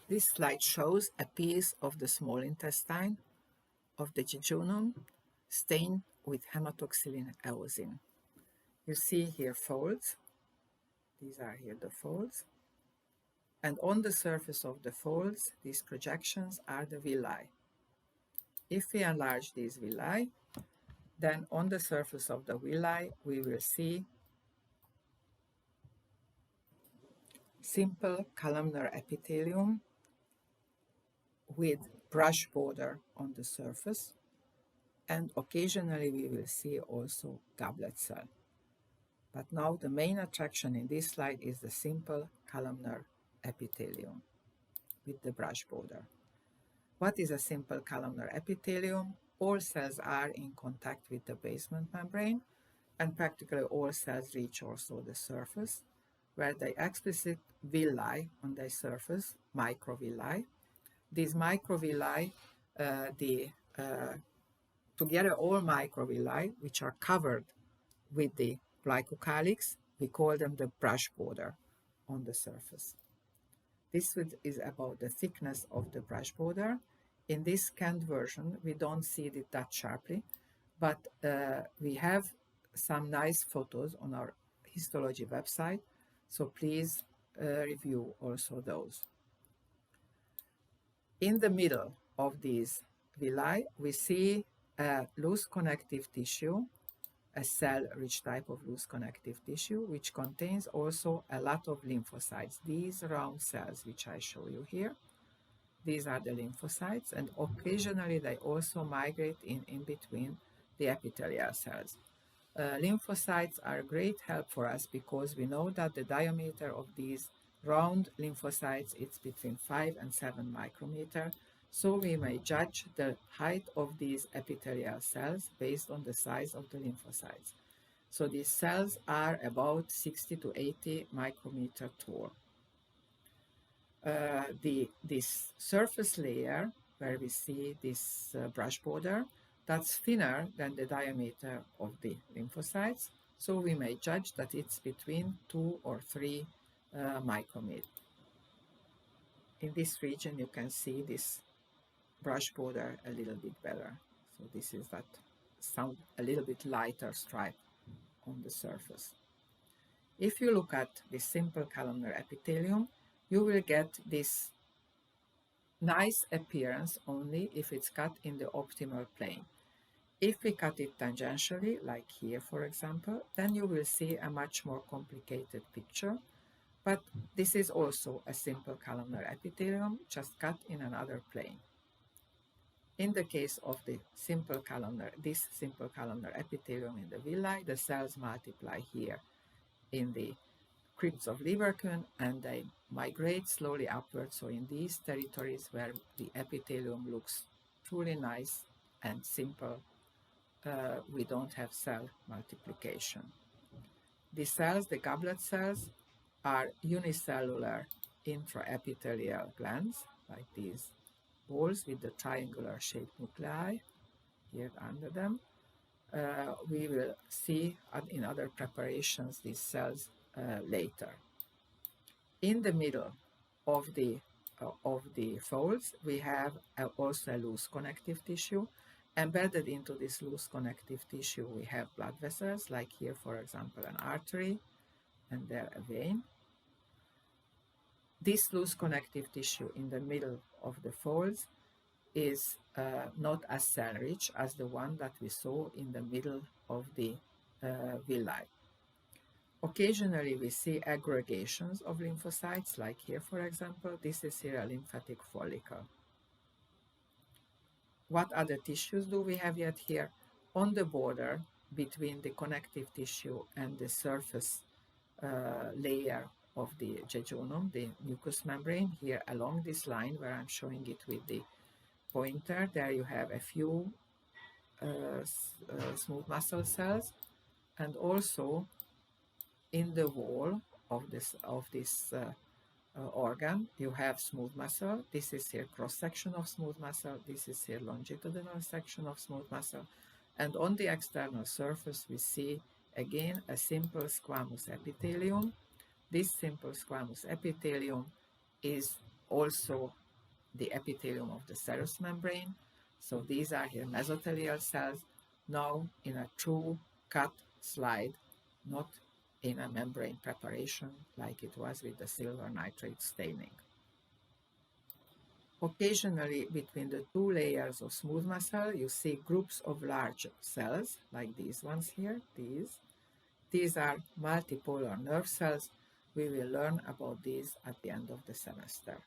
This slide shows a piece of the small intestine of the jejunum stained with hematoxylin eosin. You see here folds. These are here the folds. And on the surface of the folds, these projections are the villi. If we enlarge these villi, then on the surface of the villi, we will see simple columnar epithelium with brush border on the surface, and occasionally we will see also goblet cell. But now the main attraction in this slide is the simple columnar epithelium with the brush border. What is a simple columnar epithelium? All cells are in contact with the basement membrane, and practically all cells reach also the surface, where the explicit villi on the surface, microvilli. These microvilli, together all microvilli, which are covered with the glycocalyx, we call them the brush border on the surface. This is about the thickness of the brush border. In this scanned version, we don't see it that sharply, but we have some nice photos on our histology website, so please review also those. In the middle of these villi, we see a loose connective tissue, a cell-rich type of loose connective tissue, which contains also a lot of lymphocytes. These round cells, which I show you here, these are the lymphocytes, and occasionally they also migrate in between the epithelial cells. Lymphocytes are a great help for us because we know that the diameter of these round lymphocytes is between 5 and 7 micrometer, so we may judge the height of these epithelial cells based on the size of the lymphocytes. So these cells are about 60 to 80 micrometer tall. This surface layer, where we see this brush border, that's thinner than the diameter of the lymphocytes, so we may judge that it's between 2 or 3 micrometer. In this region, you can see this brush border a little bit better. So this is that some a little bit lighter stripe on the surface. If you look at this simple columnar epithelium, you will get this nice appearance only if it's cut in the optimal plane. If we cut it tangentially, like here for example, then you will see a much more complicated picture. But this is also a simple columnar epithelium, just cut in another plane. In the case of the simple columnar epithelium in the villi, the cells multiply here in the crypts of Leverkusen, and they migrate slowly upwards. So in these territories where the epithelium looks truly nice and simple, we don't have cell multiplication. The cells, the goblet cells, are unicellular intraepithelial glands, like these balls with the triangular shaped nuclei here under them. We will see in other preparations these cells later. In the middle of the folds, we have also a loose connective tissue. Embedded into this loose connective tissue, we have blood vessels, like here, for example, an artery, and there a vein. This loose connective tissue in the middle of the folds is not as cell-rich as the one that we saw in the middle of the villi. Occasionally, we see aggregations of lymphocytes, like here, for example. This is here a lymphatic follicle. What other tissues do we have yet here? On the border between the connective tissue and the surface layer of the jejunum, the mucous membrane, here along this line where I'm showing it with the pointer, there you have a few smooth muscle cells, and also in the wall of this organ you have smooth muscle. This is here cross section of smooth muscle, this is here longitudinal section of smooth muscle, and on the external surface we see again a simple squamous epithelium. This simple squamous epithelium is also the epithelium of the serous membrane. So these are here mesothelial cells, now in a true cut slide, not in a membrane preparation like it was with the silver nitrate staining. Occasionally, between the two layers of smooth muscle, you see groups of large cells, like these ones here, These are multipolar nerve cells. We will learn about these at the end of the semester.